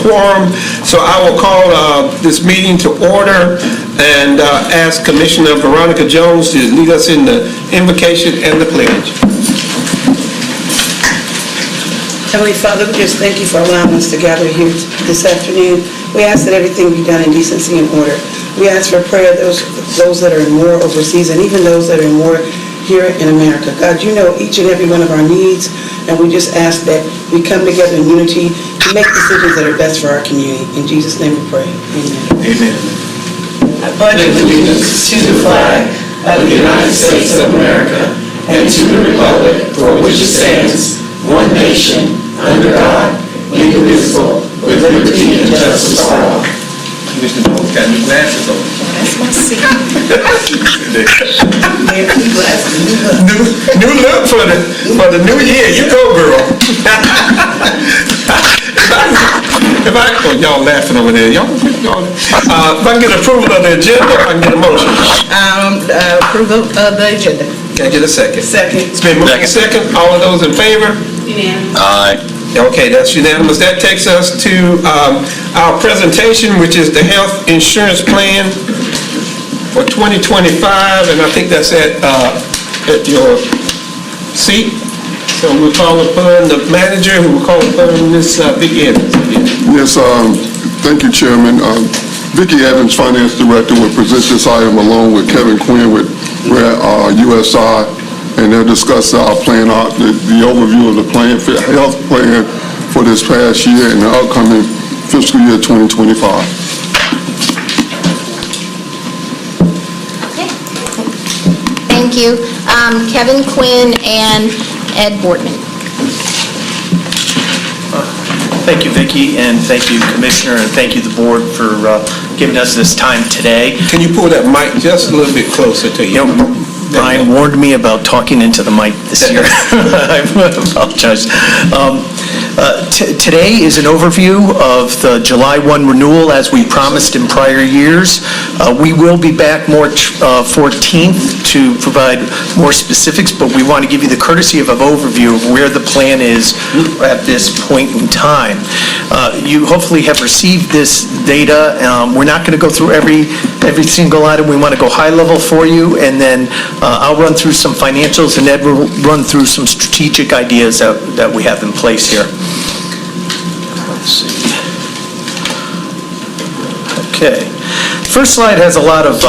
quorum, so I will call this meeting to order and ask Commissioner Veronica Jones to lead us in the invocation and the pledge. Heavenly Father, we just thank you for allowing us to gather here this afternoon. We ask that everything be done in decency and order. We ask for prayer those that are in war overseas and even those that are in war here in America. God, you know each and every one of our needs, and we just ask that we come together in unity to make decisions that are best for our community. In Jesus' name we pray. Amen. Amen. I pledge allegiance to the flag of the United States of America and to the republic for which it stands, one nation, under God, indivisible, with liberty and justice for all. Mr. Jones got new glasses on. That's my seat. New look for the new year. You go, girl. Y'all laughing over there. Y'all, if I can get approval of the agenda, I can get a motion. Approval of the agenda. Can I get a second? Second. It's been moved and second. All of those in favor? Unanimous. Aye. Okay, that's unanimous. That takes us to our presentation, which is the health insurance plan for 2025, and I think that's at your seat. So we'll call upon the manager, who will call upon Ms. Vicki Evans. Yes, thank you, Chairman. Vicki Evans, Finance Director, will present this item along with Kevin Quinn with USI, and they'll discuss our plan, the overview of the plan, health plan for this past year and the upcoming fiscal year 2025. Okay. Thank you. Kevin Quinn and Ed Boardman. Thank you, Vicki, and thank you, Commissioner, and thank you, the board, for giving us this time today. Can you pull that mic just a little bit closer to you? Brian warned me about talking into the mic this year. I apologize. Today is an overview of the July 1 renewal as we promised in prior years. We will be back March 14th to provide more specifics, but we want to give you the courtesy of an overview of where the plan is at this point in time. You hopefully have received this data. We're not going to go through every single item. We want to go high level for you, and then I'll run through some financials, and Ed will run through some strategic ideas that we have in place here. Let's see. Okay. First slide has a lot of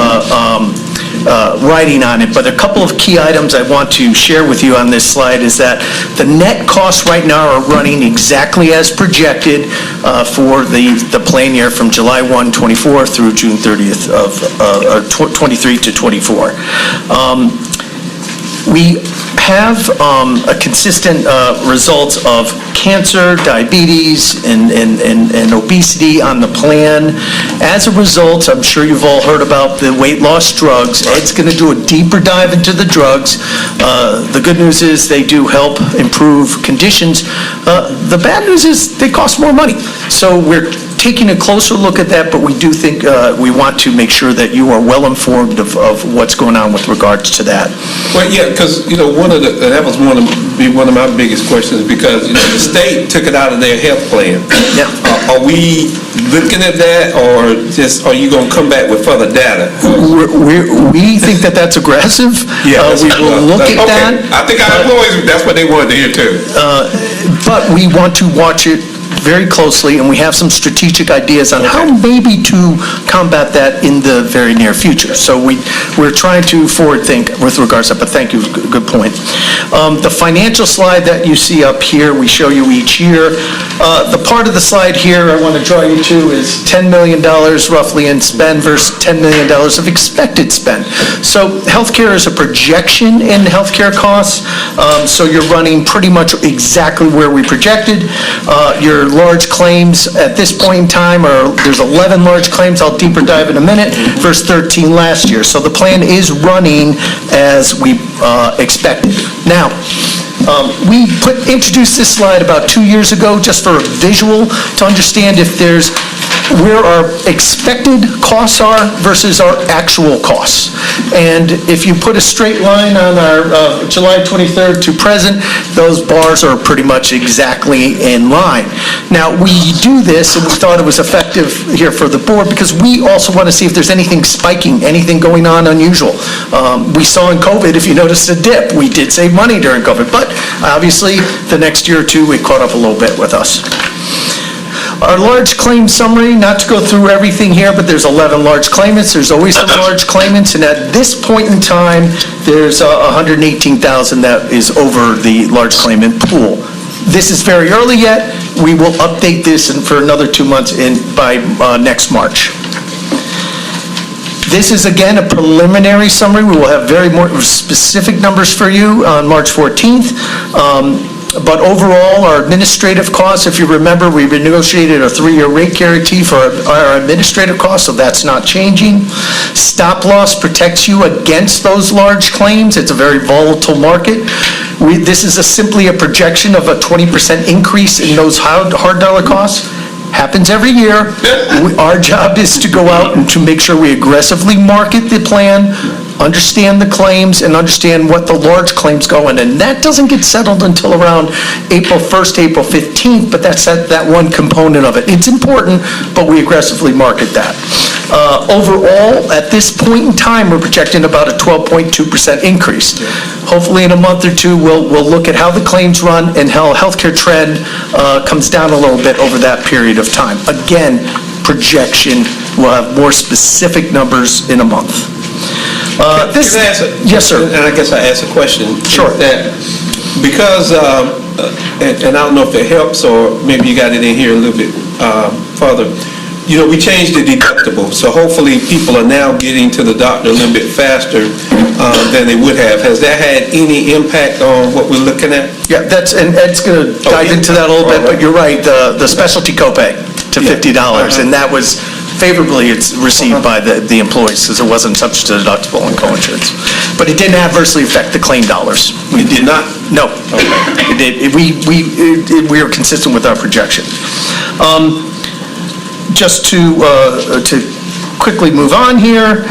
writing on it, but a couple of key items I want to share with you on this slide is that the net costs right now are running exactly as projected for the plan year from July 1, 24 through June 30th of 23 to 24. We have a consistent results of cancer, diabetes, and obesity on the plan. As a result, I'm sure you've all heard about the weight loss drugs. Ed's going to do a deeper dive into the drugs. The good news is they do help improve conditions. The bad news is they cost more money. So we're taking a closer look at that, but we do think we want to make sure that you are well informed of what's going on with regards to that. Well, yeah, because that was one of my biggest questions, because the state took it out of their health plan. Yeah. Are we looking at that, or just are you going to come back with further data? We think that that's aggressive. Yeah, we will look at that. I think our employees, that's what they wanted to hear too. But we want to watch it very closely, and we have some strategic ideas on how maybe to combat that in the very near future. So we're trying to forward think with regards to that, but thank you, good point. The financial slide that you see up here, we show you each year. The part of the slide here I want to draw you to is $10 million roughly in spend versus $10 million of expected spend. So healthcare is a projection in healthcare costs, so you're running pretty much exactly where we projected. Your large claims at this point in time there's 11 large claims, I'll deeper dive in a minute, versus 13 last year. So the plan is running as we expected. Now, we introduced this slide about 2 years ago just for a visual to understand if there's where our expected costs are versus our actual costs. And if you put a straight line on our July 23rd to present, those bars are pretty much exactly in line. Now, we do this, and we thought it was effective here for the board, because we also want to see if there's anything spiking, anything going on unusual. We saw in COVID, if you noticed, a dip. We did save money during COVID, but obviously, the next year or two, it caught up a little bit with us. Our large claim summary, not to go through everything here, but there's 11 large claimants. There's always some large claimants, and at this point in time, there's 118,000 that is over the large claimant pool. This is very early yet. We will update this for another 2 months by next March. This is, again, a preliminary summary. We will have very more specific numbers for you on March 14th. But overall, our administrative costs, if you remember, we negotiated a 3-year rate guarantee for our administrative costs, so that's not changing. Stop loss protects you against those large claims. It's a very volatile market. This is simply a projection of a 20% increase in those hard dollar costs. Happens every year. Our job is to go out and to make sure we aggressively market the plan, understand the claims, and understand what the large claims go in. And that doesn't get settled until around April 1st, April 15th, but that's that one component of it. It's important, but we aggressively market that. Overall, at this point in time, we're projecting about a 12.2% increase. Hopefully in a month or two, we'll look at how the claims run and how healthcare trend comes down a little bit over that period of time. Again, projection, we'll have more specific numbers in a month. Can I ask Yes, sir. And I guess I asked a question. Sure. That because, and I don't know if it helps, or maybe you got it in here a little bit further. You know, we changed the deductible, so hopefully people are now getting to the doctor a little bit faster than they would have. Has that had any impact on what we're looking at? Yeah, and Ed's going to dive into that a little bit, but you're right, the specialty copay to $50, and that was favorably received by the employees, because it wasn't such a deductible and coinsurance. But it didn't adversely affect the claim dollars. We did not? No. It did. We are consistent with our projection. Just to quickly move on here,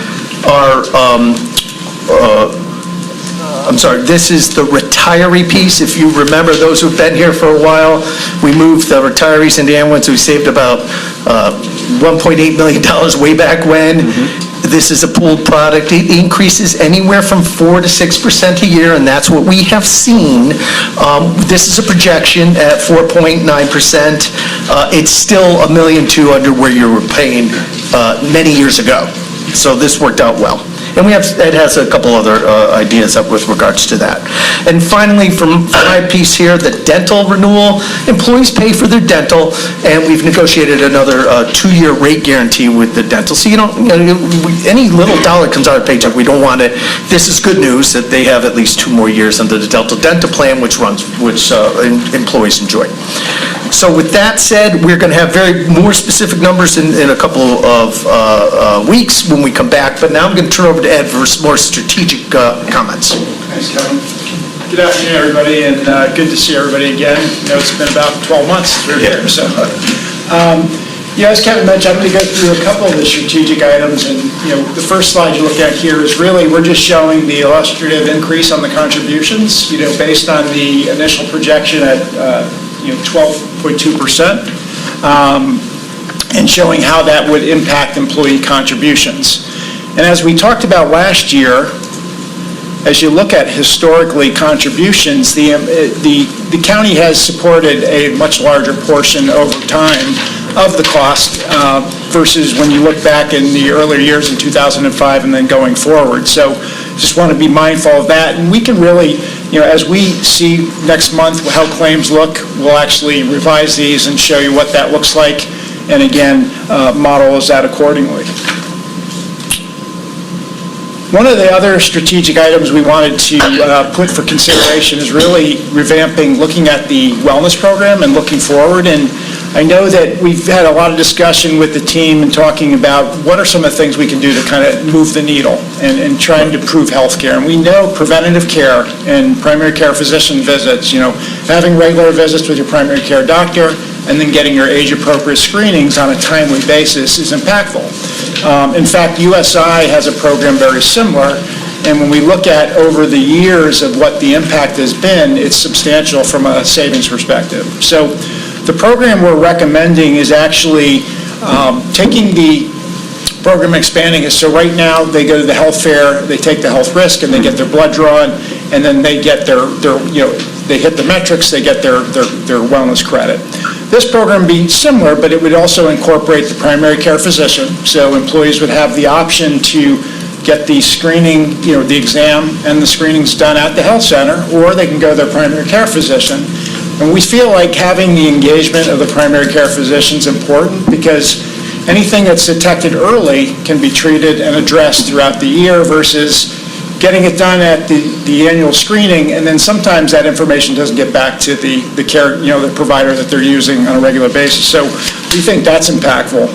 I'm sorry, this is the retiree piece. If you remember, those who've been here for a while, we moved the retirees into ambulance. We saved about $1.8 million way back when. Mm-hmm. This is a pooled product. It increases anywhere from 4 to 6% a year, and that's what we have seen. This is a projection at 4.9%. It's still $1.2 million under where you were paying many years ago. So this worked out well. And Ed has a couple other ideas with regards to that. And finally, from my piece here, the dental renewal. Employees pay for their dental, and we've negotiated another 2-year rate guarantee with the dental. So any little dollar comes out of paycheck, we don't want it. This is good news that they have at least 2 more years under the dental plan, which employees enjoy. So with that said, we're going to have more specific numbers in a couple of weeks when we come back. But now I'm going to turn over to Ed for some more strategic comments. Thanks, Kevin. Good afternoon, everybody, and good to see everybody again. It's been about 12 months since we were here. So, as Kevin mentioned, I'm going to go through a couple of the strategic items. And, the first slide you look at here is really, we're just showing the illustrative increase on the contributions, based on the initial projection at 12.2%, and showing how that would impact employee contributions. And as we talked about last year, as you look at historically contributions, the county has supported a much larger portion over time of the cost versus when you look back in the earlier years in 2005 and then going forward. So just want to be mindful of that. And we can really, as we see next month how claims look, we'll actually revise these and show you what that looks like. And again, model that accordingly. One of the other strategic items we wanted to put for consideration is really revamping, looking at the wellness program and looking forward. And I know that we've had a lot of discussion with the team and talking about what are some of the things we can do to kind of move the needle and trying to improve healthcare. And we know preventative care and primary care physician visits, having regular visits with your primary care doctor and then getting your age-appropriate screenings on a timely basis is impactful. In fact, USI has a program very similar, And when we look at over the years of what the impact has been, it's substantial from a savings perspective. So the program we're recommending is actually taking the program, expanding it. So right now, they go to the health fair, they take the health risk, and they get their blood drawn, and then they get they hit the metrics, they get their wellness credit. This program would be similar, but it would also incorporate the primary care physician. So employees would have the option to get the screening, the exam and the screenings done at the health center, or they can go to their primary care physician. And we feel like having the engagement of the primary care physician is important because anything that's detected early can be treated and addressed throughout the year versus getting it done at the annual screening, and then sometimes that information doesn't get back to the care, the provider that they're using on a regular basis. So we think that's impactful.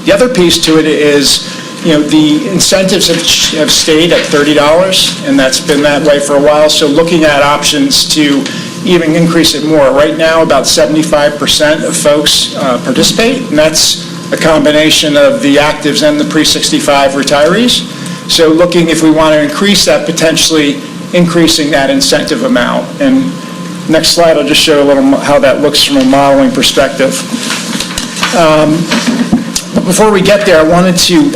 The other piece to it is, the incentives have stayed at $30, and that's been that way for a while. So looking at options to even increase it more. Right now, about 75% of folks participate, and that's a combination of the actives and the pre-65 retirees. So looking if we want to increase that, potentially increasing that incentive amount. And next slide, I'll just show a little how that looks from a modeling perspective. Before we get there, I wanted to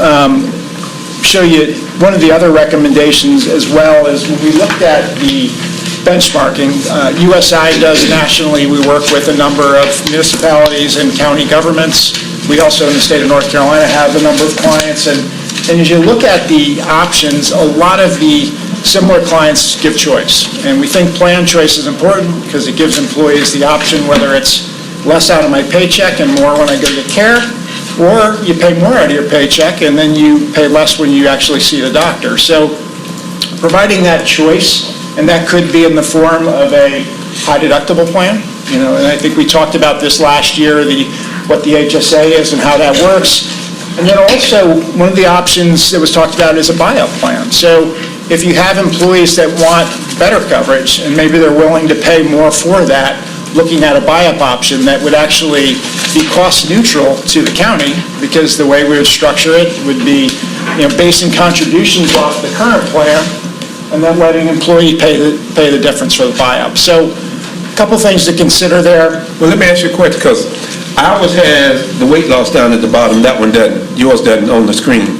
show you one of the other recommendations as well is when we looked at the benchmarking. USI does nationally. We work with a number of municipalities and county governments. We also, in the state of North Carolina, have a number of clients. And as you look at the options, a lot of the similar clients give choice. And we think plan choice is important because it gives employees the option whether it's less out of my paycheck and more when I go get care, or you pay more out of your paycheck and then you pay less when you actually see the doctor. So providing that choice, and that could be in the form of a high deductible plan, and I think we talked about this last year, what the HSA is and how that works. And then also, one of the options that was talked about is a buyout plan. So if you have employees that want better coverage, and maybe they're willing to pay more for that, looking at a buy-up option that would actually be cost neutral to the county, because the way we would structure it would be, basing contributions off the current plan, and then letting employee pay the difference for the buy-up. So a couple things to consider there. Well, let me ask you a question, because ours has the weight loss down at the bottom. That one doesn't. Yours doesn't on the screen.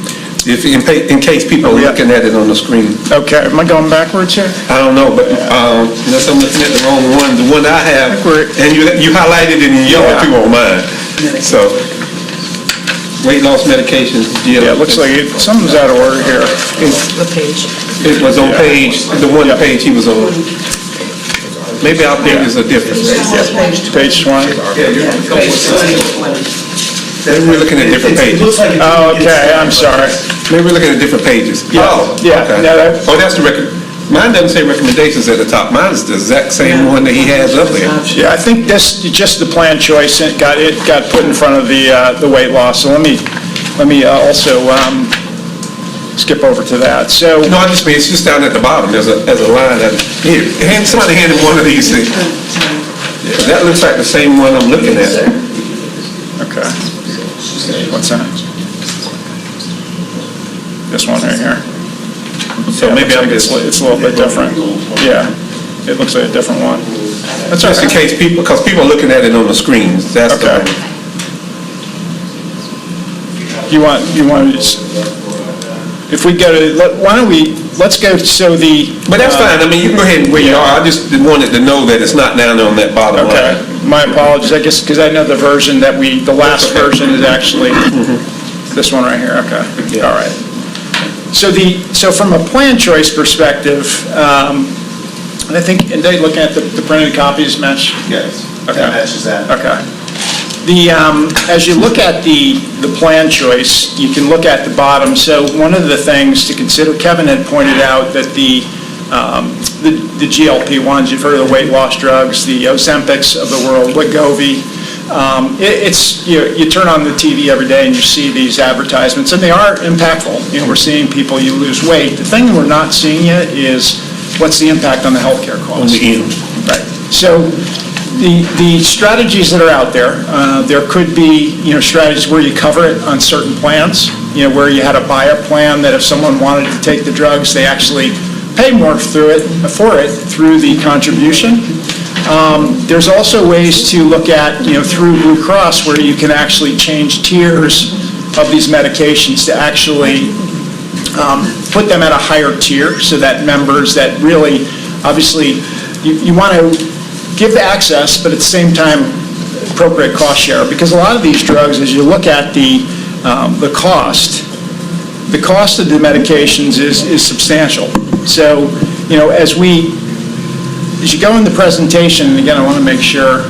If in case people are looking at it on the screen. Okay, am I going backwards here? I don't know, but unless I'm looking at the wrong one, the one I have, and you highlighted it in yellow too on mine. So, weight loss medications. Yeah, it looks like something's out of order here. What page? It was on page, the one page he was on. Maybe our pages are different. Page 20. Maybe we're looking at different pages. Oh, okay, I'm sorry. Maybe we're looking at different pages. Oh, Yeah, okay. no, Oh, that's the record. Mine doesn't say recommendations at the top. Mine is the exact same one that he has up there. Yeah, I think this, just the plan choice, it got put in front of the weight loss. So let me also skip over to that. So No, I just mean, it's just down at the bottom. There's a line that, here, somebody hand him one of these things. That looks like the same one I'm looking at. okay, what's that? This one right here. So maybe I'm it's a little bit different. Yeah, it looks like a different one. That's just in case people, because people are looking at it on the screens. That's the Okay. You want to just, if we go to, let's go, so the... But that's fine. I mean, you can go ahead and where you are. I just wanted to know that it's not down there on that bottom Okay, line. my apologies, I guess, because I know the version that the last version is actually this one right here, okay, Yeah. all right. So from a plan choice perspective, and I think, and they looking at the printed copies match? Yes, Okay. that matches that. Okay. As you look at the plan choice, you can look at the bottom. So one of the things to consider, Kevin had pointed out that the GLP-1s, you've heard of the weight loss drugs, the Ozempics of the world, Wegovy. You turn on the TV every day and you see these advertisements, and they are impactful. We're seeing people, you lose weight. The thing we're not seeing yet is what's the impact on the healthcare costs. On the end. Right. So the strategies that are out there, there could be strategies where you cover it on certain plans. where you had a buy-up plan that if someone wanted to take the drugs, they actually pay more for it through the contribution. There's also ways to look at, through Blue Cross, where you can actually change tiers of these medications to actually put them at a higher tier so that members that really, obviously, you want to give the access, but at the same time, appropriate cost share. Because a lot of these drugs, as you look at the cost of the medications is substantial. So, as you go in the presentation, and again, I want to make sure,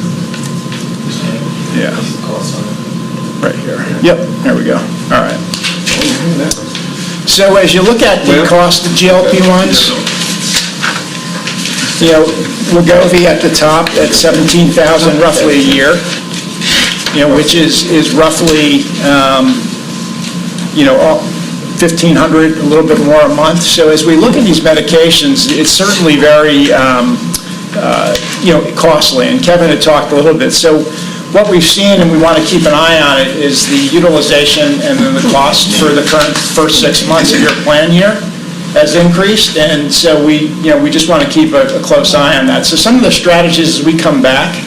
right here. Yep, there we go. All right. So as you look at the cost of GLP-1s, Wegovy at the top at $17,000 roughly a year, which is roughly, $1,500, a little bit more a month. So as we look at these medications, it's certainly very, costly. And Kevin had talked a little bit. So what we've seen, and we want to keep an eye on it, is the utilization and then the cost for the current first 6 months of your plan year has increased. And so we just want to keep a close eye on that. So some of the strategies as we come back,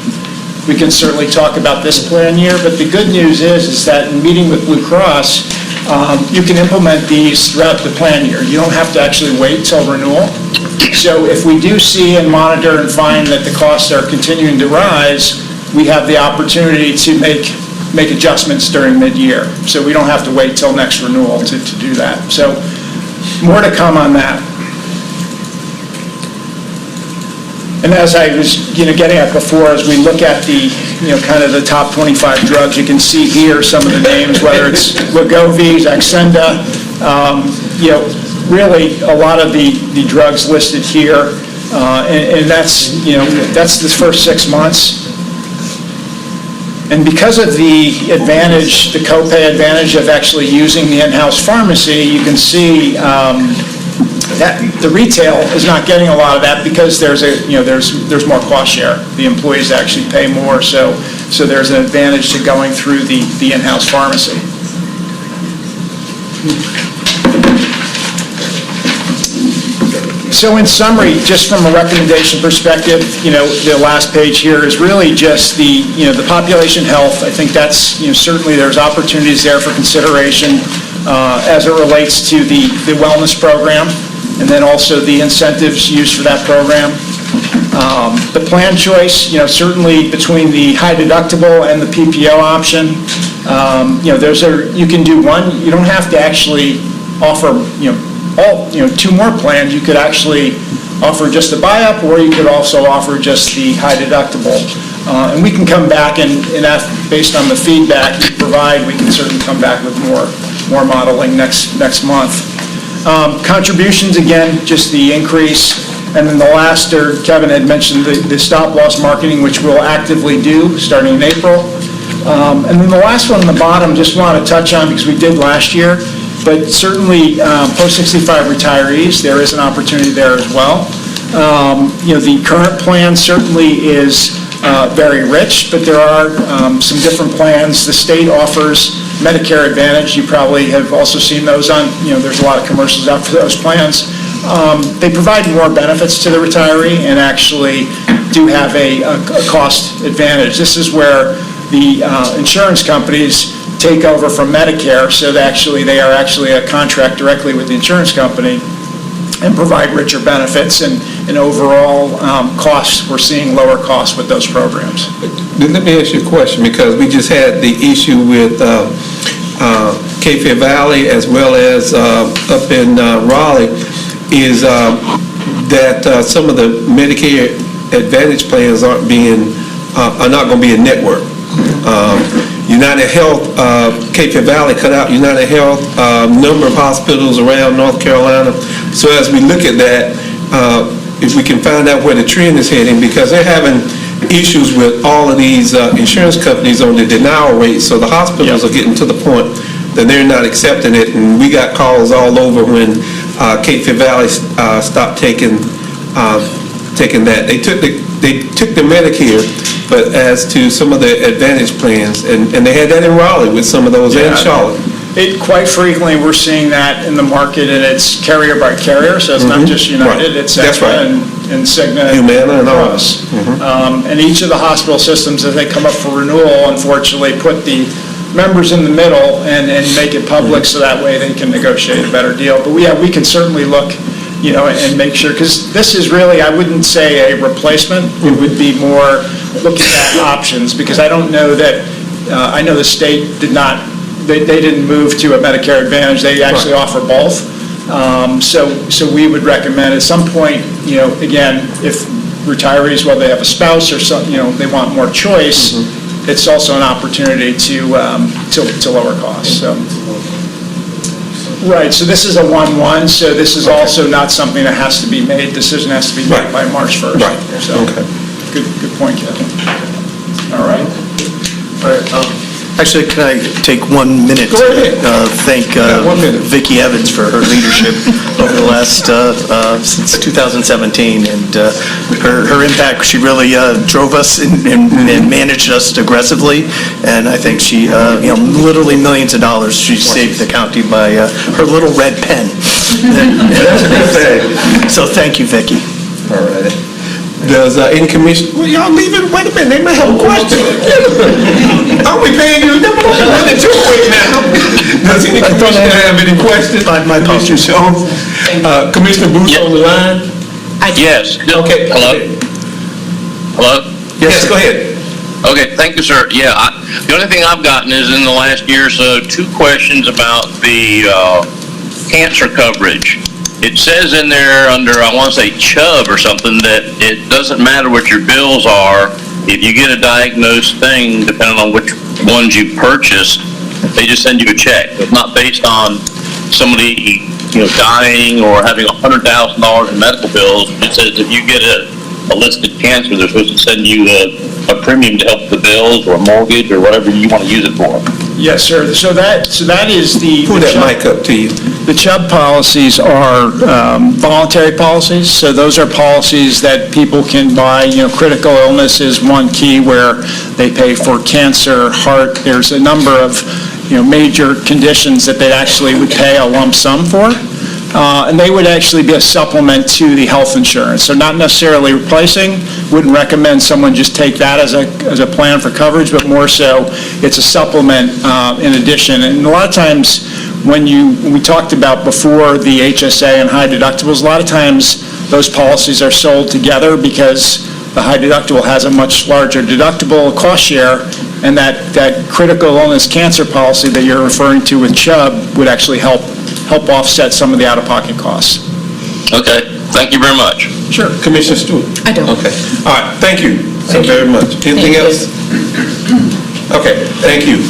we can certainly talk about this plan year. But the good news is that in meeting with Blue Cross, you can implement these throughout the plan year. You don't have to actually wait till renewal. So if we do see and monitor and find that the costs are continuing to rise, we have the opportunity to make adjustments during mid-year. So we don't have to wait till next renewal to do that. So more to come on that. And as I was getting at before, as we look at the kind of the top 25 drugs, you can see here some of the names, whether it's Wegovy, Saxenda, really a lot of the drugs listed here, and that's the first 6 months. And because of the advantage, the copay advantage of actually using the in-house pharmacy, you can see that the retail is not getting a lot of that because there's more cost share. The employees actually pay more, so there's an advantage to going through the in-house pharmacy. So in summary, just from a recommendation perspective, the last page here is really just the population health. I think that's, certainly there's opportunities there for consideration as it relates to the wellness program, and then also the incentives used for that program. The plan choice, certainly between the high deductible and the PPO option, you can do one. You don't have to actually offer, two more plans. You could actually offer just the buy-up, or you could also offer just the high deductible. And we can come back and based on the feedback you provide, we can certainly come back with more modeling next month. Contributions, again, just the increase. And then the last, Kevin had mentioned the stop-loss marketing, which we'll actively do starting in April. And then the last one on the bottom, just want to touch on because we did last year, but certainly post-65 retirees, there is an opportunity there as well. The current plan certainly is very rich, but there are some different plans. The state offers Medicare Advantage. You probably have also seen those on, there's a lot of commercials out for those plans. They provide more benefits to the retiree and actually do have a cost advantage. This is where the insurance companies take over from Medicare, so that they are actually a contract directly with the insurance company and provide richer benefits and overall costs. We're seeing lower costs with those programs. Let me ask you a question, because we just had the issue with Cape Valley as well as up in Raleigh, is that some of the Medicare Advantage plans are not going to be a network. United Health, Cape Valley cut out United Health, number of hospitals around North Carolina. So as we look at that, if we can find out where the trend is heading, because they're having issues with all of these insurance companies on the denial rate, so the hospitals are getting to the point that they're not accepting it, and we got calls all over when Cape Valley stopped taking that. They took the Medicare, but as to some of the Advantage plans, and they had that in Raleigh with some of those in Charlotte. Quite frequently, we're seeing that in the market, and it's carrier by carrier, so it's not just United, it's That's right. Aetna and Cigna. Humana and all. Cross. And each of the hospital systems, as they come up for renewal, unfortunately, put the members in the middle and make it public, so that way they can negotiate a better deal. But we can certainly look, and make sure, because this is really, I wouldn't say a replacement, it would be more looking at options, because I don't know that, I know the state did not, they didn't move to a Medicare Advantage, they actually offer both. So we would recommend at some point, again, if retirees, whether they have a spouse or some, they want more choice, it's also an opportunity to lower costs, so. Right, so this is a 1-1, so this is also not something that has to be made, decision has to be made by March 1st. Right, So, okay. good point, Kevin. All right. Actually, can I take 1 minute? Go ahead. Thank 1 minute. Vicki Evans for her leadership over the last, since 2017, and her impact, she really drove us and managed us aggressively, and I think she, literally millions of dollars she saved the county by her little red pen. That's a good thing. So thank you, Vicki. All right. Does any commission, well, y'all leaving, wait a minute, they may have a question. Are we paying you? Never mind, running too quick now. Does any commissioner have any questions? My apologies. Commissioner Jones? Commissioner Booth on the line? Yes. Okay. Hello? Hello? Yes, go ahead. Okay, thank you, sir. Yeah, the only thing I've gotten is in the last year or so, 2 questions about the cancer coverage. It says in there under, I want to say Chubb or something, that it doesn't matter what your bills are. If you get a diagnosed thing, depending on which ones you purchased, they just send you a check. It's not based on somebody, dying or having $100,000 in medical bills. It says if you get a listed cancer, they're supposed to send you a premium to help the bills or mortgage or whatever you want to use it for. Yes, sir. So that is the. Pull that mic up to you. The Chubb policies are voluntary policies, so those are policies that people can buy. Critical illness is one key where they pay for cancer, heart. There's a number of, major conditions that they actually would pay a lump sum for. And they would actually be a supplement to the health insurance. So not necessarily replacing, wouldn't recommend someone just take that as a plan for coverage, but more so it's a supplement in addition. And a lot of times when we talked about before the HSA and high deductibles, a lot of times those policies are sold together because the high deductible has a much larger deductible cost share, and that critical illness cancer policy that you're referring to with Chubb would actually help offset some of the out-of-pocket costs. Okay, thank you very much. Sure. Commissioner Stewart? I don't. Okay. All right, thank you so very much. Anything else? Okay, thank you.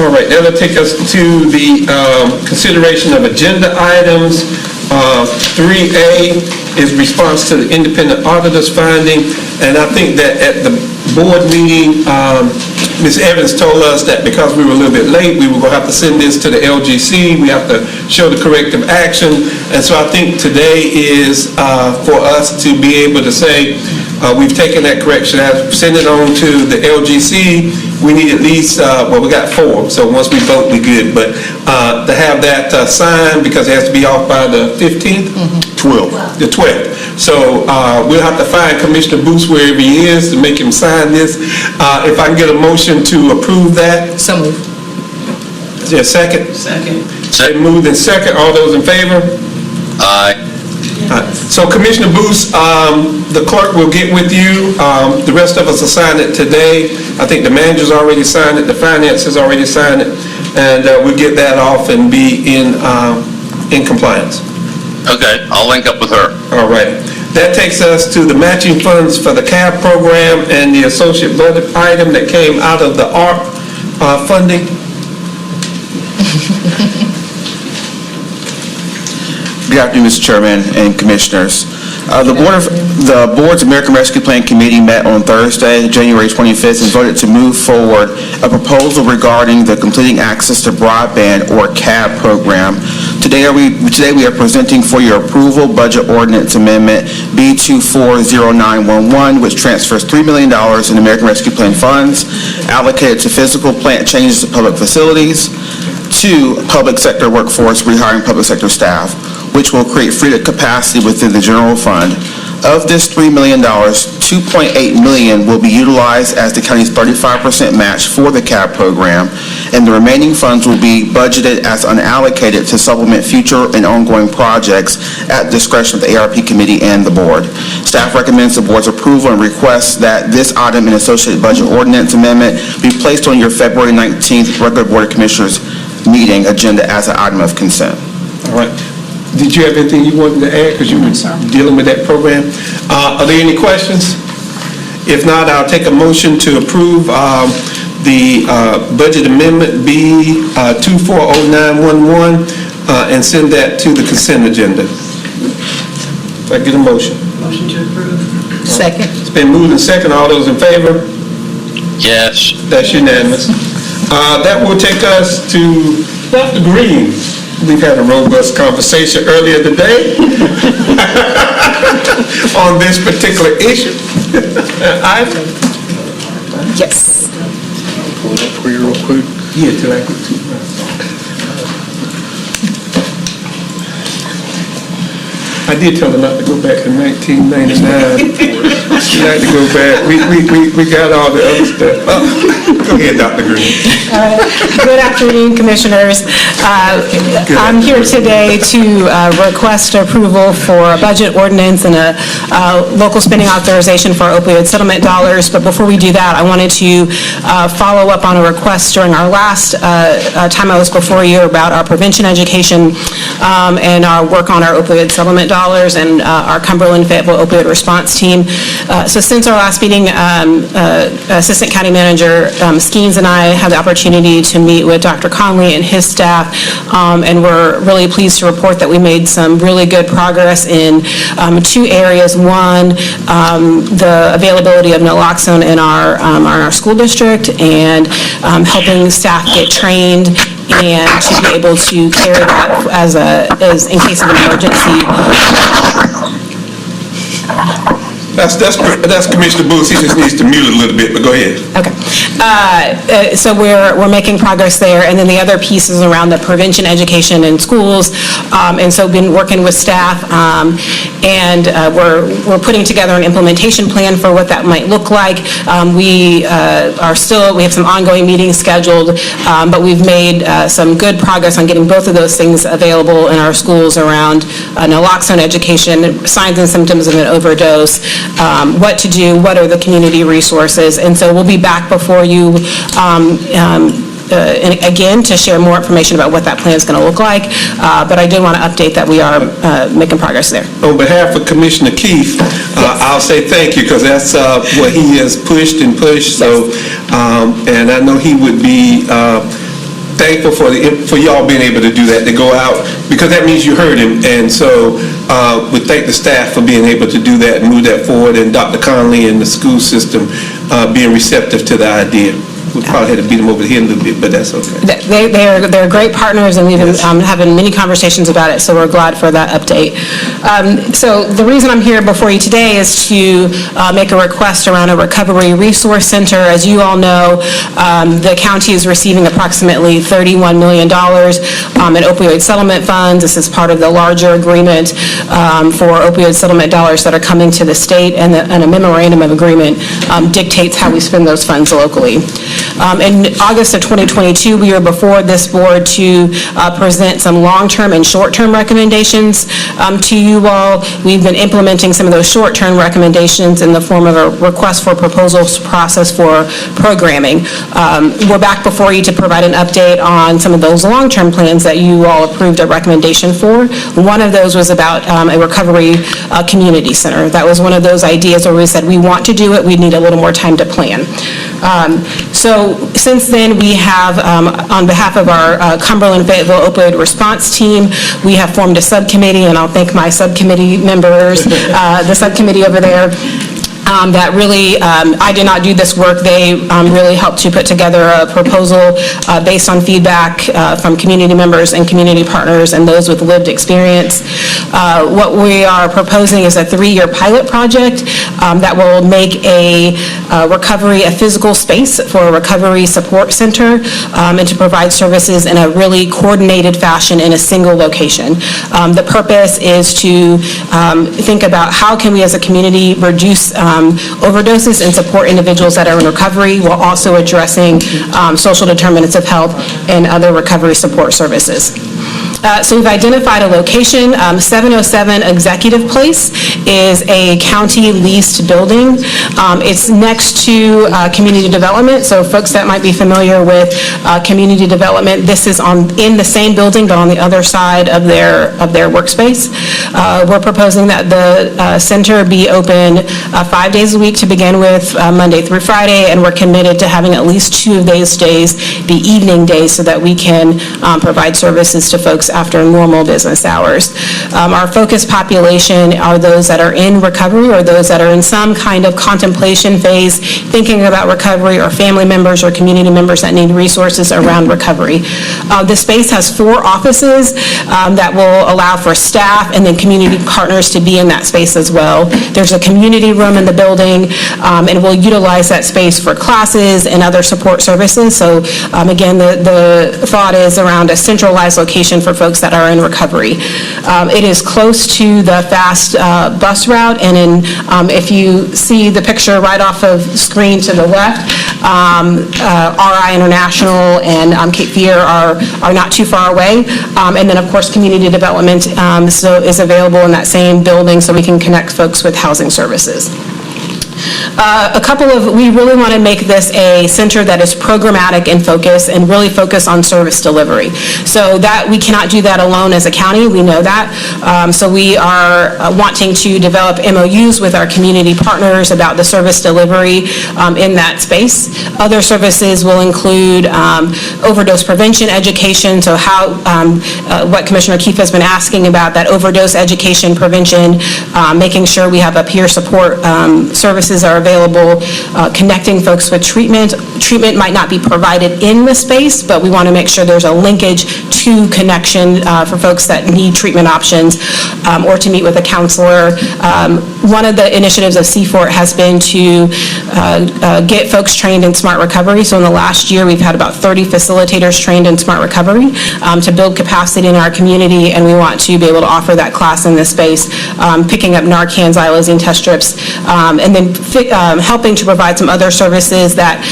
All right, now let's take us to the consideration of agenda items. 3A is response to the independent auditor's finding, and I think that at the board meeting, Ms. Evans told us that because we were a little bit late, we were going to have to send this to the LGC. We have to show the corrective action, and so I think today is for us to be able to say, we've taken that correction, send it on to the LGC. We need at least, we got 4, so once we vote, we good. But to have that signed, because it has to be off by the 15th? 12th. The 12th. So we'll have to find Commissioner Booth wherever he is to make him sign this. If I can get a motion to approve that. So moved. Is there a second? Second. Second. Moved and second. All those in favor? Aye. So Commissioner Booth, the clerk will get with you. The rest of us will sign it today. I think the manager's already signed it, the finance has already signed it, and we'll get that off and be in compliance. Okay, I'll link up with her. All right. That takes us to the matching funds for the CAB program and the associate budget item that came out of the ARP funding. Good afternoon, Mr. Chairman and Commissioners. The board's American Rescue Plan Committee met on Thursday, January 25th, and voted to move forward a proposal regarding the Completing Access to Broadband, or CAB program. Today we are presenting for your approval Budget Ordinance Amendment B240911, which transfers $3 million in American Rescue Plan funds allocated to physical plant changes to public facilities, to public sector workforce rehiring public sector staff, which will create freed up capacity within the general fund. Of this $3 million, $2.8 million will be utilized as the county's 35% match for the CAB program, and the remaining funds will be budgeted as unallocated to supplement future and ongoing projects at discretion of the ARP committee and the board. Staff recommends the board's approval and requests that this item and associated budget ordinance amendment be placed on your February 19th regular Board of Commissioners meeting agenda as an item of consent. All right. Did you have anything you wanted to add, because you were dealing with that program? Are there any questions? If not, I'll take a motion to approve the budget amendment B 240911 and send that to the consent agenda. If I get a motion. Motion to approve. Second. It's been moved and second. All those in favor? Yes. That's unanimous. That will take us to Dr. Green. We've had a robust conversation earlier today on this particular issue. Item? Yes. Pull it up for you real quick. Yeah, till I get to I did tell her not to go back to 1999. She like to go back. We got all the other stuff. Go ahead, Dr. Green. Good afternoon, Commissioners. I'm here today to request approval for a budget ordinance and a local spending authorization for opioid settlement dollars. But before we do that, I wanted to follow up on a request during our last time I was before you about our prevention education and our work on our opioid settlement dollars and our Cumberland Fayetteville opioid response team. So since our last meeting, Assistant County Manager Skeens and I had the opportunity to meet with Dr. Conley and his staff, and we're really pleased to report that we made some really good progress in two areas. One, the availability of naloxone in our school district, and helping staff get trained and to be able to carry that as in case of an emergency. That's Commissioner Booth. He just needs to mute a little bit, but go ahead. Okay. So we're making progress there. And then the other piece is around the prevention education in schools. And so been working with staff, and we're putting together an implementation plan for what that might look like. We have some ongoing meetings scheduled, but we've made some good progress on getting both of those things available in our schools around naloxone education, signs and symptoms of an overdose, what to do, what are the community resources. And so we'll be back before you again to share more information about what that plan is going to look like. But I did want to update that we are making progress there. On behalf of Commissioner Keith, I'll say thank you, because that's what he has pushed and pushed. So, and I know he would be thankful for y'all being able to do that, to go out, because that means you heard him. And so we thank the staff for being able to do that and move that forward, and Dr. Conley and the school system being receptive to the idea. We probably had to beat them over the head a little bit, but that's okay. They're great partners, and we've been having many conversations about it, so we're glad for that update. So the reason I'm here before you today is to make a request around a recovery resource center. As you all know, the county is receiving approximately $31 million in opioid settlement funds. This is part of the larger agreement for opioid settlement dollars that are coming to the state, and a memorandum of agreement dictates how we spend those funds locally. In August of 2022, we were before this board to present some long-term and short-term recommendations to you all. We've been implementing some of those short-term recommendations in the form of a request for proposals process for programming. We're back before you to provide an update on some of those long-term plans that you all approved a recommendation for. One of those was about a recovery community center. That was one of those ideas where we said we want to do it, we need a little more time to plan. So So since then, we have, on behalf of our Cumberland Fayetteville Opioid Response Team, we have formed a subcommittee, and I'll thank my subcommittee members, the subcommittee over there, that really, I did not do this work. They really helped to put together a proposal based on feedback from community members and community partners and those with lived experience. What we are proposing is a 3-year pilot project that will make a physical space for a recovery support center and to provide services in a really coordinated fashion in a single location. The purpose is to think about how can we as a community reduce overdoses and support individuals that are in recovery while also addressing social determinants of health and other recovery support services. So we've identified a location. 707 Executive Place is a county leased building. It's next to community development, so folks that might be familiar with community development, this is in the same building but on the other side of their workspace. We're proposing that the center be open 5 days a week to begin with, Monday through Friday, and we're committed to having at least 2 of those days be evening days so that we can provide services to folks after normal business hours. Our focus population are those that are in recovery or those that are in some kind of contemplation phase, thinking about recovery, or family members or community members that need resources around recovery. The space has 4 offices that will allow for staff and then community partners to be in that space as well. There's a community room in the building, and we'll utilize that space for classes and other support services. So again, the thought is around a centralized location for folks that are in recovery. It is close to the fast bus route, and if you see the picture right off of screen to the left, RI International and Cape Fear are not too far away. And then, of course, community development is available in that same building, so we can connect folks with housing services. We really want to make this a center that is programmatic in focus and really focus on service delivery. So that we cannot do that alone as a county, we know that. So we are wanting to develop MOUs with our community partners about the service delivery in that space. Other services will include overdose prevention education, so what Commissioner Keefe has been asking about, that overdose education prevention, making sure we have a peer support services are available, connecting folks with treatment. Treatment might not be provided in the space, but we want to make sure there's a linkage to connection for folks that need treatment options or to meet with a counselor. One of the initiatives of CFORT has been to get folks trained in smart recovery. So in the last year, we've had about 30 facilitators trained in smart recovery to build capacity in our community, and we want to be able to offer that class in this space, picking up Narcan, xylazine test strips, and then helping to provide some other services that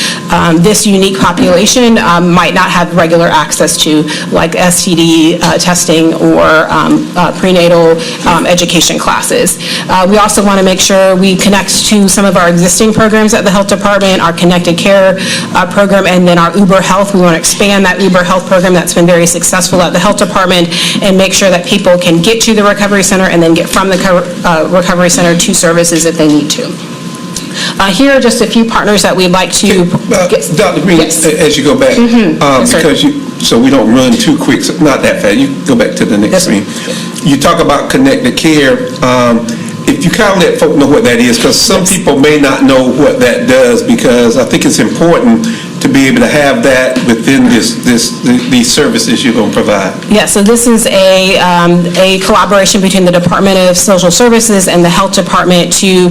this unique population might not have regular access to, like STD testing or prenatal education classes. We also want to make sure we connect to some of our existing programs at the Health Department, our Connected Care program, and then our Uber Health. We want to expand that Uber Health program that's been very successful at the Health Department and make sure that people can get to the recovery center and then get from the recovery center to services if they need to. Here are just a few partners that we'd like to... Dr. Green, yes. As you go back, because so we don't run too quick, so not that fast, you go back to the next screen. You talk about Connected Care. If you kind of let folk know what that is, because some people may not know what that does, because I think it's important to be able to have that within these services you're going to provide. Yeah, so this is a collaboration between the Department of Social Services and the Health Department to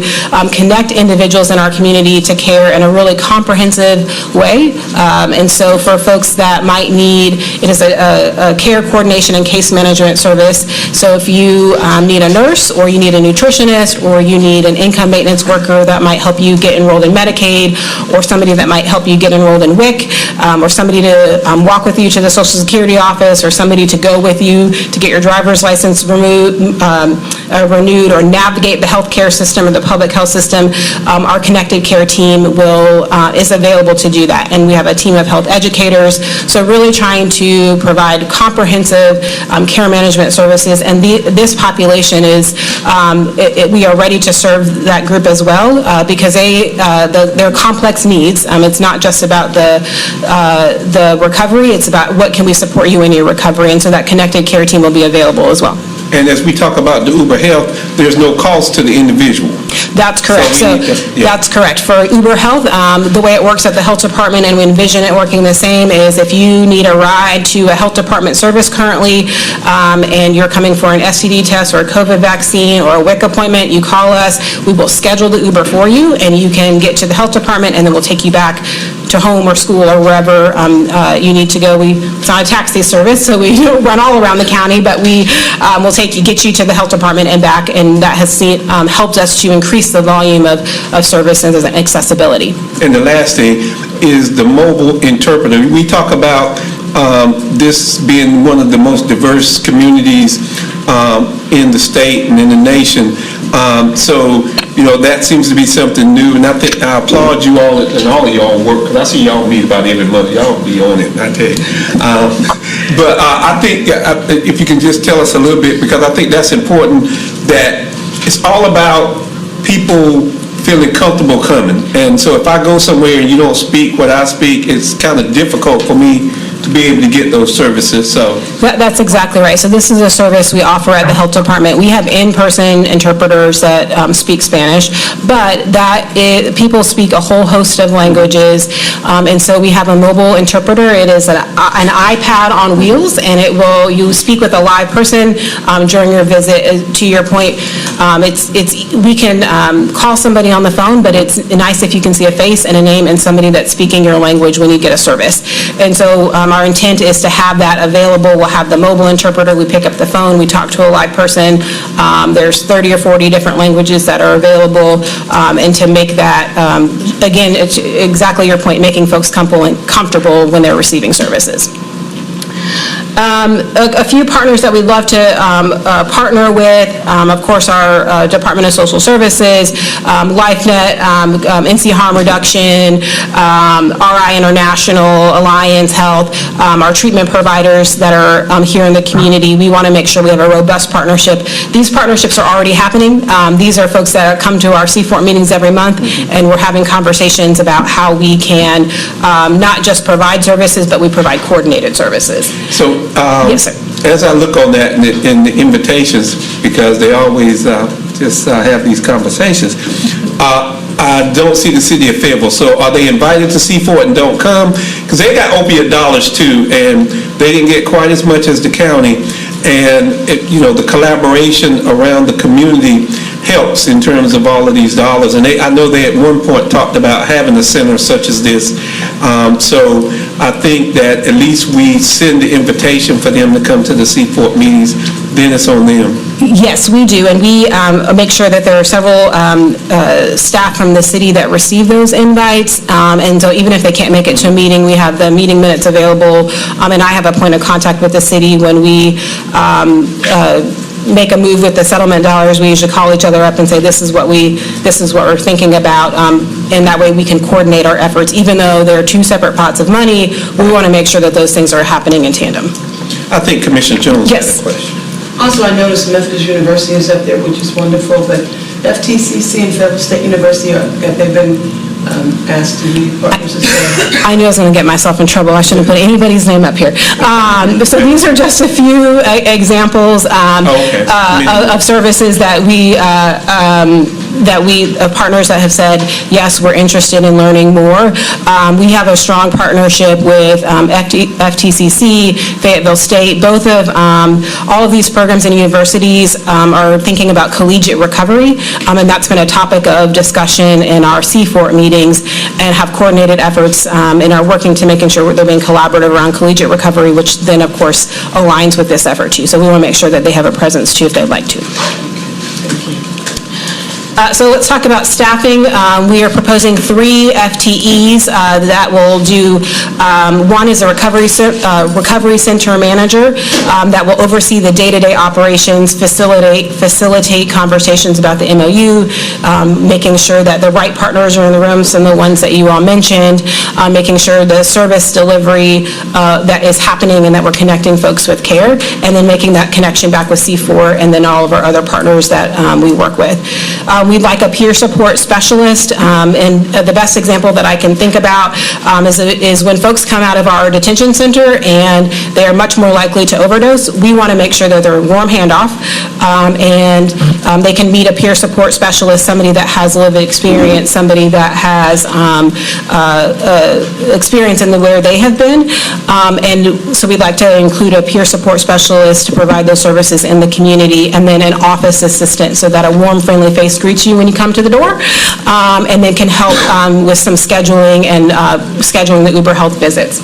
connect individuals in our community to care in a really comprehensive way. And so for folks that might need, it is a care coordination and case management service. So if you need a nurse, or you need a nutritionist, or you need an income maintenance worker that might help you get enrolled in Medicaid, or somebody that might help you get enrolled in WIC, or somebody to walk with you to the Social Security office, or somebody to go with you to get your driver's license renewed, or navigate the healthcare system or the public health system, our Connected Care team is available to do that. And we have a team of health educators, so really trying to provide comprehensive care management services. And this population is, we are ready to serve that group as well, because they're complex needs. It's not just about about the recovery. It's about what can we support you in your recovery, and so that connected care team will be available as well. And as we talk about the Uber Health, there's no cost to the individual. That's correct. So So, we need to- yeah. that's correct. For Uber Health, the way it works at the health department, and we envision it working the same, is if you need a ride to a health department service currently, and you're coming for an STD test or a COVID vaccine or a WIC appointment, you call us, we will schedule the Uber for you, and you can get to the health department, and then we'll take you back to home or school or wherever you need to go. It's not a taxi service, so we don't run all around the county, but we will get you to the health department and back, and that has helped us to increase the volume of services and accessibility. And the last thing is the mobile interpreter. We talk about this being one of the most diverse communities in the state and in the nation. So, that seems to be something new, and I applaud you all, and all of y'all work, because I see y'all meet about every month. Y'all be on it, I tell you. But I think if you can just tell us a little bit, because I think that's important, that it's all about people feeling comfortable coming. And so if I go somewhere and you don't speak what I speak, it's kind of difficult for me to be able to get those services, so. That's exactly right. So this is a service we offer at the health department. We have in-person interpreters that speak Spanish, but people speak a whole host of languages, and so we have a mobile interpreter. It is an iPad on wheels, and you speak with a live person during your visit. To your point, we can call somebody on the phone, but it's nice if you can see a face and a name and somebody that's speaking your language when you get a service. And so our intent is to have that available. We'll have the mobile interpreter. We pick up the phone. We talk to a live person. There's 30 or 40 different languages that are available. And to make that, again, it's exactly your point, making folks comfortable when they're receiving services. A few partners that we'd love to partner with, of course, our Department of Social Services, LifeNet, NC Harm Reduction, RI International, Alliance Health, our treatment providers that are here in the community. We want to make sure we have a robust partnership. These partnerships are already happening. These are folks that come to our CFORT meetings every month, and we're having conversations about how we can not just provide services, but we provide coordinated services. So, Yes, sir. as I look on that in the invitations, because they always just have these conversations, I don't see the city of Fayetteville. So are they invited to C4 and don't come? Because they got opiate dollars too, and they didn't get quite as much as the county. And, the collaboration around the community helps in terms of all of these dollars. And I know they at one point talked about having a center such as this. So I think that at least we send the invitation for them to come to the C4 meetings, then it's on them. Yes, we do, and we make sure that there are several staff from the city that receive those invites, and so even if they can't make it to a meeting, we have the meeting minutes available, and I have a point of contact with the city when we make a move with the settlement dollars. We usually call each other up and say, this is what we're thinking about, and that way we can coordinate our efforts. Even though there are two separate pots of money, we want to make sure that those things are happening in tandem. I think Commissioner Jones had Yes. a question. Also, I noticed Memphis University is up there, which is wonderful, but FTCC and Fayetteville State University, they've been asked to be partners as well. I knew I was going to get myself in trouble. I shouldn't put anybody's name up here. So these are just a few examples of services that partners that have said, yes, we're interested in learning more. We have a strong partnership with FTCC, Fayetteville State. Both of all of these programs and universities are thinking about collegiate recovery, and that's been a topic of discussion in our C4 meetings, and have coordinated efforts and are working to making sure they're being collaborative around collegiate recovery, which then, of course, aligns with this effort too. So we want to make sure that they have a presence too if they'd like to. So let's talk about staffing. We are proposing 3 FTEs that will do, one is a recovery center manager that will oversee the day-to-day operations, facilitate conversations about the MOU, making sure that the right partners are in the room, some of the ones that you all mentioned, making sure the service delivery that is happening and that we're connecting folks with care, and then making that connection back with C4 and then all of our other partners that we work with. We'd like a peer support specialist, and the best example that I can think about is when folks come out of our detention center and they're much more likely to overdose. We want to make sure that they're warm handoff, and they can meet a peer support specialist, somebody that has lived experience, somebody that has experience in where they have been. And so we'd like to include a peer support specialist to provide those services in the community, and then an office assistant so that a warm, friendly face greets you when you come to the door, and then can help with some scheduling and scheduling the Uber Health visits.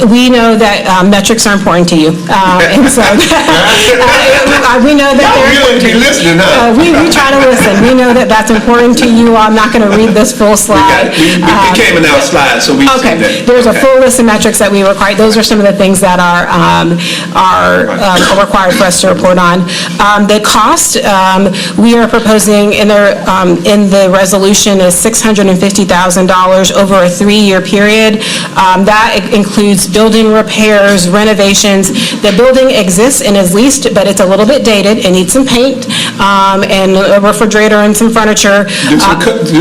We know that metrics are important to you, and so we know that they're You important to be listening, huh? we try to listen. We know that that's important to you. I'm not going to read this full slide. It came in our slide, so we see Okay, that. there's a Okay. full list of metrics that we require. Those are some of the things that are required for us to report on. The cost, we are proposing in the resolution is $650,000 over a 3-year period. That includes building repairs, renovations. The building exists and is leased, but it's a little bit dated. It needs some paint, and a refrigerator and some furniture. Do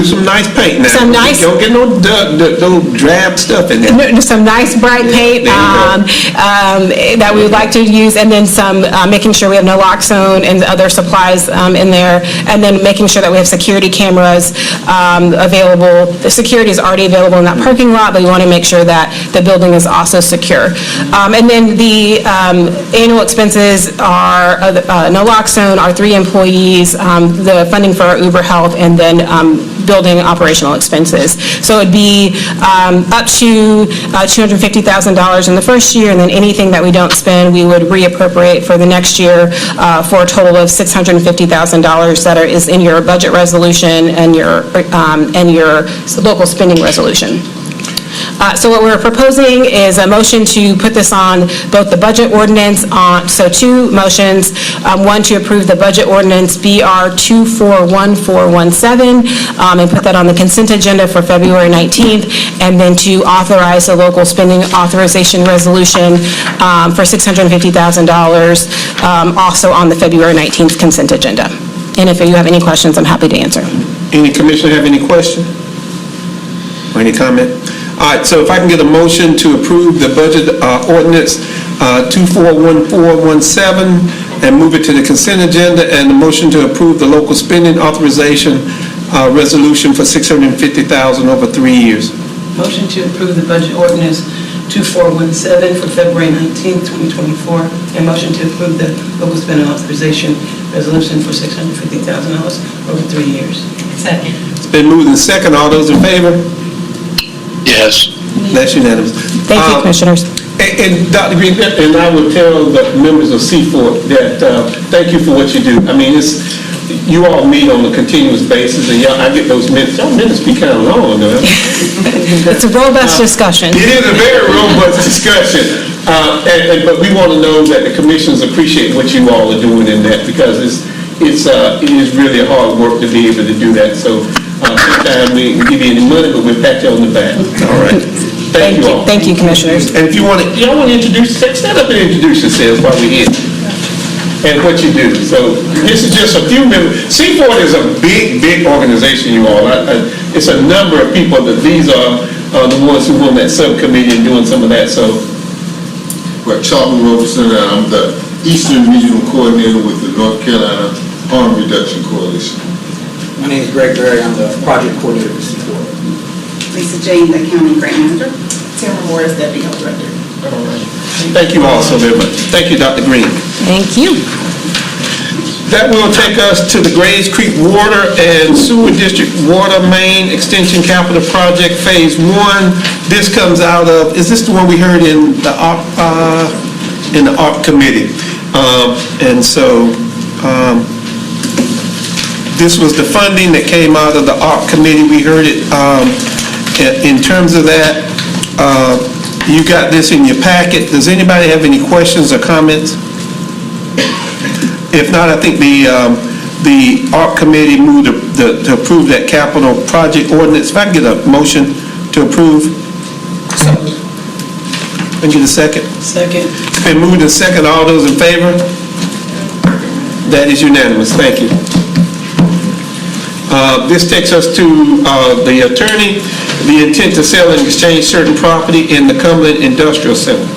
some nice paint now. Some nice- Don't get no drab stuff in there. Some nice bright paint that we would like to use, and then some, making sure we have no lock zone and other supplies in there, and then making sure that we have security cameras available. The security is already available in that parking lot, but we want to make sure that the building is also secure. And then the annual expenses are naloxone, our 3 employees, the funding for our Uber Health, and then building operational expenses. So it'd be up to $250,000 in the first year, and then anything that we don't spend, we would reappropriate for the next year for a total of $650,000 that is in your budget resolution and your local spending resolution. So what we're proposing is a motion to put this on both the budget ordinance, so 2 motions, one to approve the budget ordinance BR 241417, and put that on the consent agenda for February 19th, and then to authorize the local spending authorization resolution for $650,000, also on the February 19th consent agenda. And if you have any questions, I'm happy to answer. Any commissioner have any question? Or any comment? All right, so if I can get a motion to approve the budget ordinance 241417 and move it to the consent agenda, and the motion to approve the local spending authorization resolution for $650,000 over 3 years. Motion to approve the budget ordinance 2417 for February 19th, 2024, and motion to approve the local spending authorization resolution for $650,000 over 3 years. Second. It's been moved and second. All those in favor? Yes. That's unanimous. Thank you, Commissioners. And Dr. Green, and I will tell the members of C4 that thank you for what you do. I mean, you all meet on a continuous basis, and I get those minutes. Y'all minutes be kind of long, though. It's a robust discussion. It is a very robust discussion, but we want to know that the commissions appreciate what you all are doing in that, because it is really hard work to be able to do that. So sometimes we can give you any money, but we'll pat you on the back. All right. Thank you all. Thank you, Commissioners. And if y'all want to introduce yourselves, stand up and introduce yourselves while we're here. And what you do. So this is just a few members. C4 is a big, big organization, you all. It's a number of people, but these are the ones who won that subcommittee and doing some of that. So, Charlton Roberson, and I'm the Eastern Regional Coordinator with the North Carolina Harm Reduction Coalition. My name is Greg Berry. I'm the project coordinator for C4. Lisa Jane, the county grant manager. Sarah Morris, Deputy Health Director. thank you all so very much. Thank you, Dr. Green. Thank you. That will take us to the Grays Creek Water and Sewer District Water Main Extension Capital Project Phase 1. This comes out of, is this the one we heard in the ARP committee? And so, this was the funding that came out of the ARP committee. We heard it. In terms of that, you got this in your packet. Does anybody have any questions or comments? If not, I think the ARP committee moved to approve that capital project ordinance. If I can get a motion to approve. Can I get a second? Second. It's been moved and second. All those in favor? That is unanimous. Thank you. This takes us to the attorney, the intent to sell and exchange certain property in the Cumberland Industrial Center.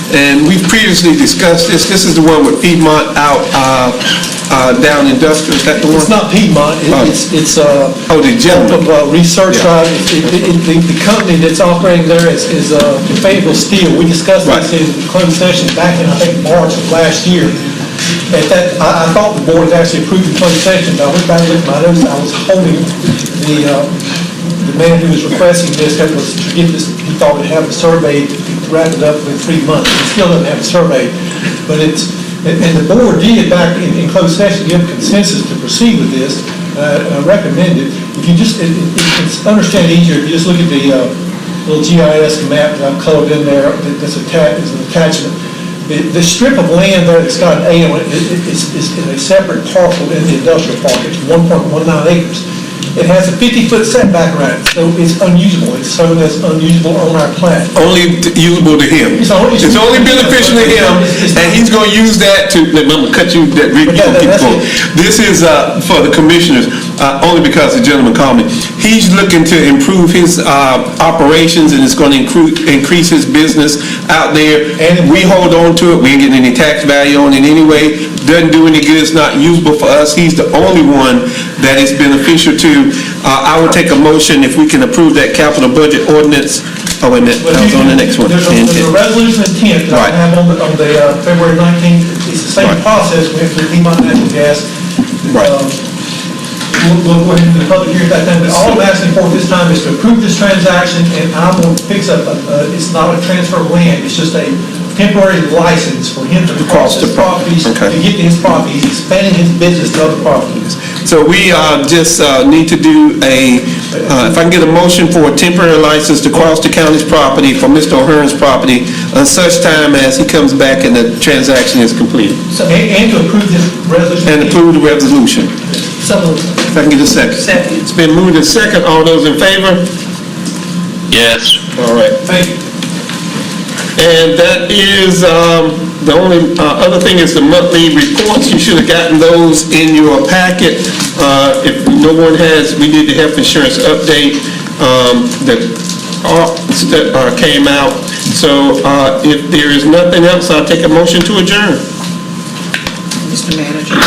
And we've previously discussed this. This is the one with Piedmont out down Industrial. Is that the one? It's not Piedmont, it's the gentleman. of Research Yeah. Drive. The company that's operating there is Fayetteville Steel. We discussed this in closed session back in, I think, March of last year. At that, I thought the board had actually approved the closed session, but I went back and looked at my notes. I was holding the man who was requesting this, that was to get this, he thought he'd have it surveyed, wrap it up in 3 months. He still doesn't have it surveyed, but it's, and the board did back in closed session give consensus to proceed with this. I recommend it. If you just, it's understand easier if you just look at the little GIS map that I've colored in there that's attached, is an attachment. The strip of land there that's got an A on it is a separate parcel in the industrial park. It's 1.19 acres. It has a 50-foot setback around it, so it's unusable. It's shown as unusable on our plat. Only usable to him. It's only beneficial to him, and he's going to use that to, I'm going to cut you, that Rick, you keep going. This is for the commissioners, only because the gentleman called me. He's looking to improve his operations, and it's going to increase his business out there. We hold on to it. We ain't getting any tax value on it anyway. Doesn't do any good. It's not usable for us. He's the only one that is beneficial to. I would take a motion if we can approve that capital budget ordinance. Oh, wait a minute, I was on the next one. There's a resolution intent that I have on the February 19th. It's the same process we have to Piedmont Natural Gas. Right. We'll go ahead and do the public hearing at that time, but all I'm asking for this time is to approve this transaction, and I'm going to fix up, it's not a transfer of land, it's just a temporary license for him to cross his properties, to get to his property. He's expanding his business to other properties. So we just need to do if I can get a motion for a temporary license to cross the county's property for Mr. O'Hearn's property on such time as he comes back and the transaction is completed. So, and to approve this resolution. And approve the resolution. So moved. If I can get a second. Second. It's been moved and second. All those in favor? Yes. All right. Thank you. And that is, the only other thing is the monthly reports. You should have gotten those in your packet. If no one has, we did the health insurance update that came out. So if there is nothing else, I'll take a motion to adjourn. Mr. Manager.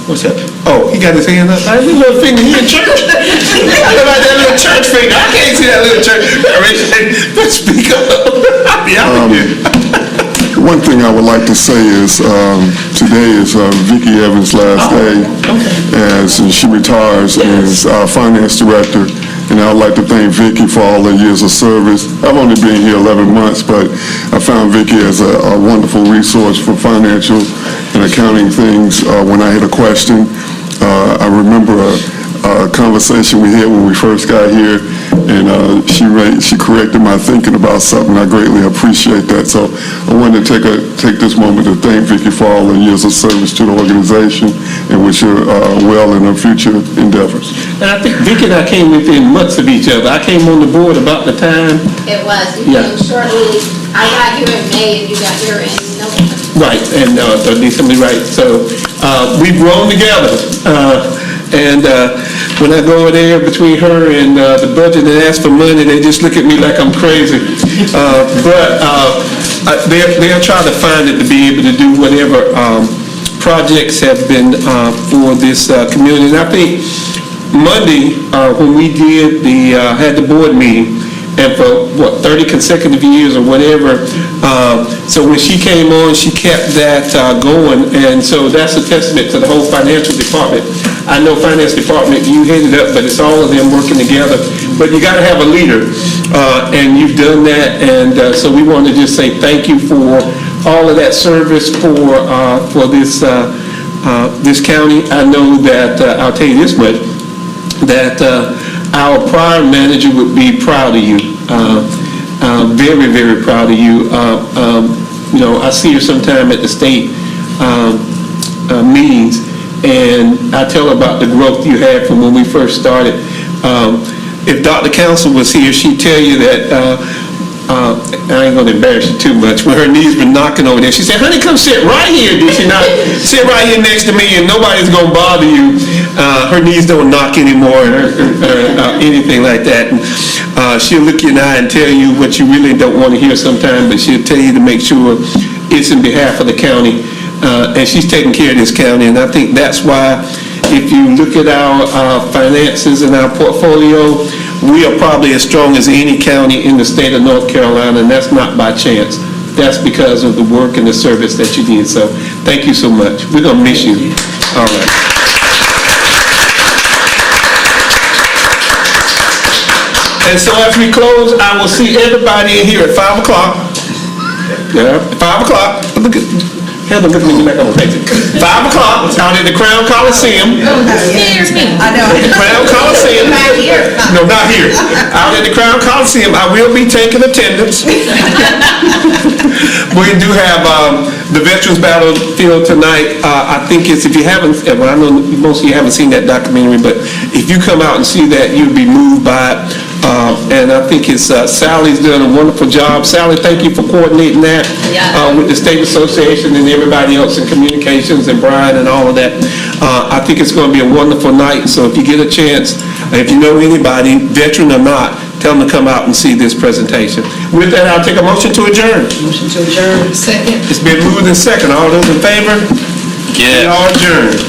What's that? Oh, he got his hand up. I didn't little finger. He in church. He got that little church finger. I can't see that little church. Let's speak up. I'll be out here. One thing I would like to say is today is Vicki Evans' last day as she retires as our finance director. And I'd like to thank Vicki for all the years of service. I've only been here 11 months, but I found Vicki as a wonderful resource for financial and accounting things when I had a question. I remember a conversation we had when we first got here, and she corrected my thinking about something. I greatly appreciate that. So I wanted to take this moment to thank Vicki for all the years of service to the organization and wish her well in her future endeavors. And I think Vicki and I came within months of each other. I came on the board about the time. It was, you came shortly, I got here in May and you got here in November. Right, and December, right. So we've grown together. And when I go over there between her and the budget and ask for money, they just look at me like I'm crazy. But they'll try to find it to be able to do whatever projects have been for this community. And I think Monday, when we had the board meeting, and for, 30 consecutive years or whatever. So when she came on, she kept that going, and so that's a testament to the whole financial department. I know finance department, you headed up, but it's all of them working together. But you got to have a leader, and you've done that, and so we want to just say thank you for all of that service for this county. I know that, I'll tell you this much, that our prior manager would be proud of you, very, very proud of you. I see her sometime at the state meetings, and I tell her about the growth you had from when we first started. If Dr. Council was here, she'd tell you that I ain't gonna embarrass you too much, when her knees were knocking over there, she said, honey, come sit right here, did she not? Sit right here next to me and nobody's gonna bother you. Her knees don't knock anymore or anything like that. And, she'll look you in the eye and tell you what you really don't want to hear sometimes, but she'll tell you to make sure it's in behalf of the county. And she's taking care of this county, and I think that's why, if you look at our finances and our portfolio, we are probably as strong as any county in the state of North Carolina, and that's not by chance. That's because of the work and the service that you did. So thank you so much. We're going to miss you. All right. And so as we close, I will see everybody in here at 5 o'clock. Yeah, 5 o'clock. Look at Heather, look at me back on the page. 5 o'clock, out at the Crown Coliseum. Scares me. I know. At the Crown Coliseum. Not here. No, not here. Out at the Crown Coliseum, I will be taking attendance. We do have the Veterans Battlefield tonight. I think it's, if you haven't, well, I know most of you haven't seen that documentary, but if you come out and see that, you'll be moved by it. And I think it's Sally's done a wonderful job. Sally, thank you for coordinating that with the State Association and everybody else in communications and Brian and all of that. I think it's going to be a wonderful night. So if you get a chance, if you know anybody, veteran or not, tell them to come out and see this presentation. With that, I'll take a motion to adjourn. Motion to adjourn. Second. It's been moved and second. All those in favor? Yeah. We are adjourned.